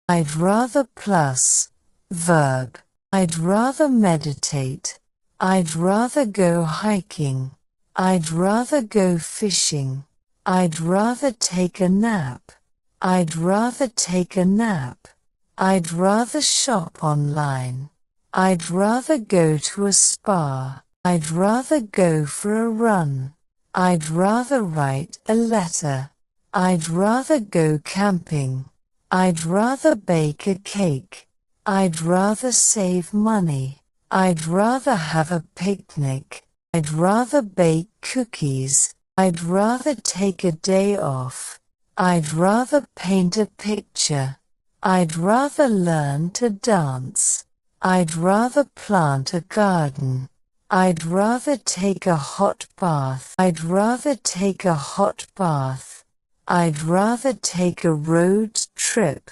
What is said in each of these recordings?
I'd rather plus verb. I'd rather meditate. I'd rather go hiking. I'd rather go fishing. I'd rather take a nap. I'd rather take a nap. I'd rather shop online. I'd rather go to a spa. I'd rather go for a run. I'd rather write a letter. I'd rather go camping. I'd rather bake a cake. I'd rather save money. I'd rather have a picnic. I'd rather bake cookies. I'd rather take a day off. I'd rather paint a picture. I'd rather learn to dance. I'd rather plant a garden. I'd rather take a hot bath. I'd rather take a hot bath. I'd rather take a road trip.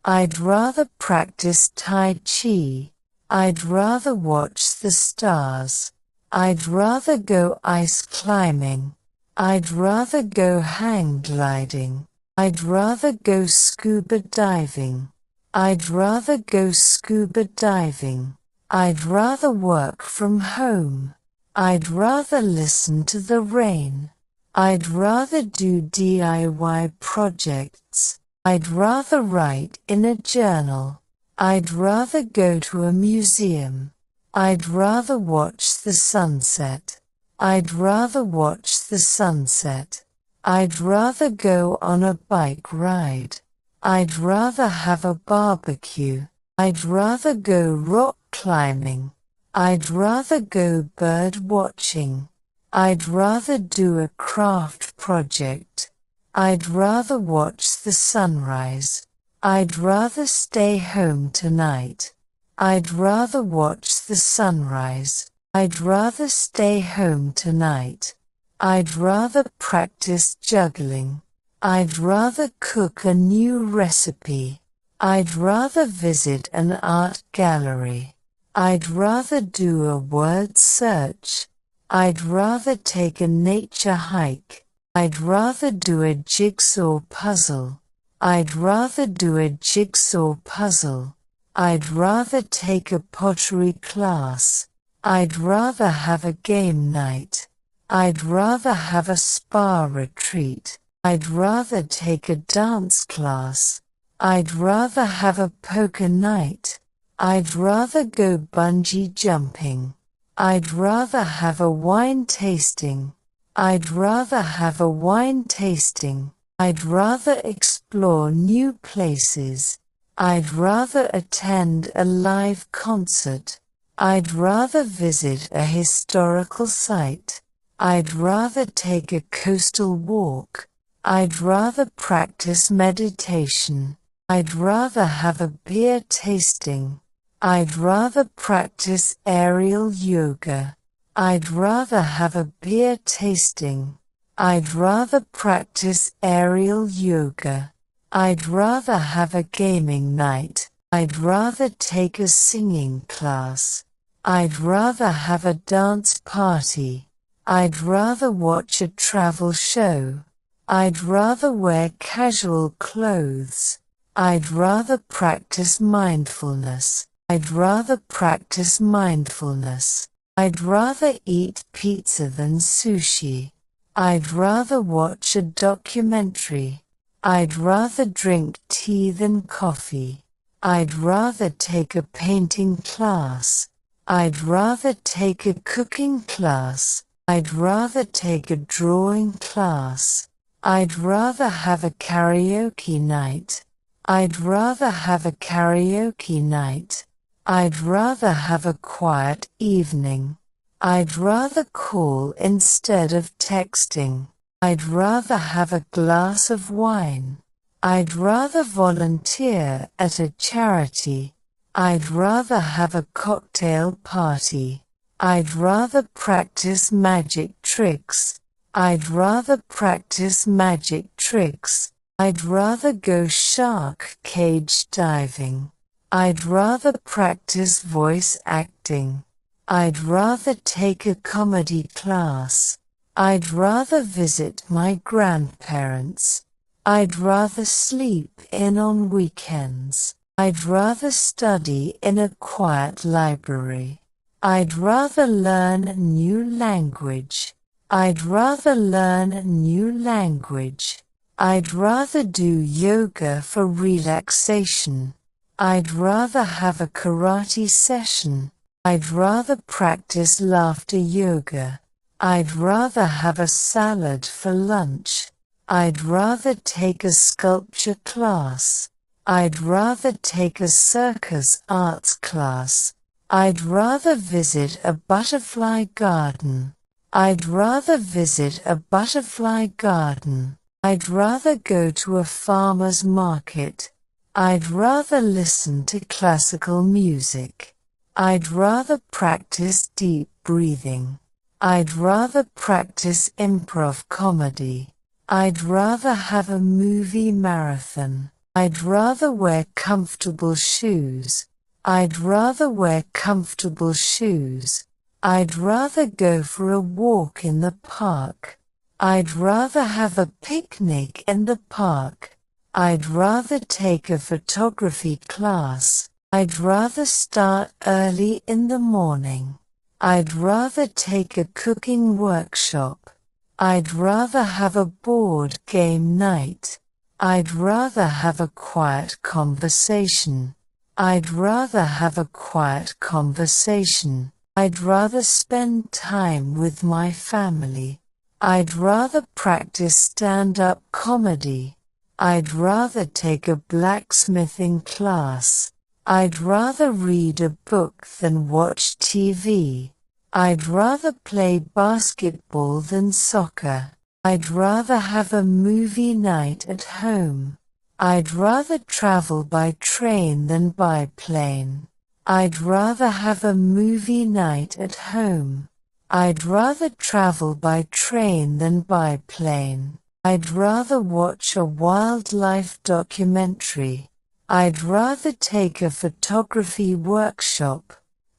I'd rather practice Tai Chi. I'd rather watch the stars. I'd rather go ice climbing. I'd rather go hang gliding. I'd rather go scuba diving. I'd rather go scuba diving. I'd rather work from home. I'd rather listen to the rain. I'd rather do DIY projects. I'd rather write in a journal. I'd rather go to a museum. I'd rather watch the sunset. I'd rather watch the sunset. I'd rather go on a bike ride. I'd rather have a barbecue. I'd rather go rock climbing. I'd rather go bird watching. I'd rather do a craft project. I'd rather watch the sunrise. I'd rather stay home tonight. I'd rather watch the sunrise. I'd rather stay home tonight. I'd rather practice juggling. I'd rather cook a new recipe. I'd rather visit an art gallery. I'd rather do a word search. I'd rather take a nature hike. I'd rather do a jigsaw puzzle. I'd rather do a jigsaw puzzle. I'd rather take a pottery class. I'd rather have a game night. I'd rather have a spa retreat. I'd rather take a dance class. I'd rather have a poker night. I'd rather go bungee jumping. I'd rather have a wine tasting. I'd rather have a wine tasting. I'd rather explore new places. I'd rather attend a live concert. I'd rather visit a historical site. I'd rather take a coastal walk. I'd rather practice meditation. I'd rather have a beer tasting. I'd rather practice aerial yoga. I'd rather have a beer tasting. I'd rather practice aerial yoga. I'd rather have a gaming night. I'd rather take a singing class. I'd rather have a dance party. I'd rather watch a travel show. I'd rather wear casual clothes. I'd rather practice mindfulness. I'd rather practice mindfulness. I'd rather eat pizza than sushi. I'd rather watch a documentary. I'd rather drink tea than coffee. I'd rather take a painting class. I'd rather take a cooking class. I'd rather take a drawing class. I'd rather have a karaoke night. I'd rather have a karaoke night. I'd rather have a quiet evening. I'd rather call instead of texting. I'd rather have a glass of wine. I'd rather volunteer at a charity. I'd rather have a cocktail party. I'd rather practice magic tricks. I'd rather practice magic tricks. I'd rather go shark cage diving. I'd rather practice voice acting. I'd rather take a comedy class. I'd rather visit my grandparents. I'd rather sleep in on weekends. I'd rather study in a quiet library. I'd rather learn a new language. I'd rather learn a new language. I'd rather do yoga for relaxation. I'd rather have a karate session. I'd rather practice laughter yoga. I'd rather have a salad for lunch. I'd rather take a sculpture class. I'd rather take a circus arts class. I'd rather visit a butterfly garden. I'd rather visit a butterfly garden. I'd rather go to a farmer's market. I'd rather listen to classical music. I'd rather practice deep breathing. I'd rather practice improv comedy. I'd rather have a movie marathon. I'd rather wear comfortable shoes. I'd rather wear comfortable shoes. I'd rather go for a walk in the park. I'd rather have a picnic in the park. I'd rather take a photography class. I'd rather start early in the morning. I'd rather take a cooking workshop. I'd rather have a board game night. I'd rather have a quiet conversation. I'd rather have a quiet conversation. I'd rather spend time with my family. I'd rather practice stand-up comedy. I'd rather take a blacksmithing class. I'd rather read a book than watch TV. I'd rather play basketball than soccer. I'd rather have a movie night at home. I'd rather travel by train than by plane. I'd rather have a movie night at home. I'd rather travel by train than by plane. I'd rather watch a wildlife documentary. I'd rather take a photography workshop.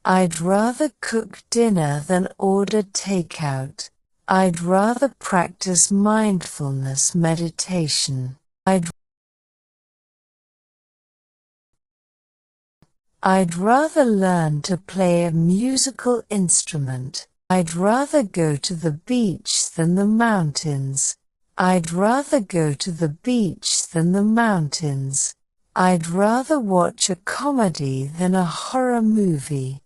I'd rather cook dinner than order takeout. I'd rather practice mindfulness meditation. I'd rather learn to play a musical instrument. I'd rather go to the beach than the mountains. I'd rather go to the beach than the mountains. I'd rather watch a comedy than a horror movie.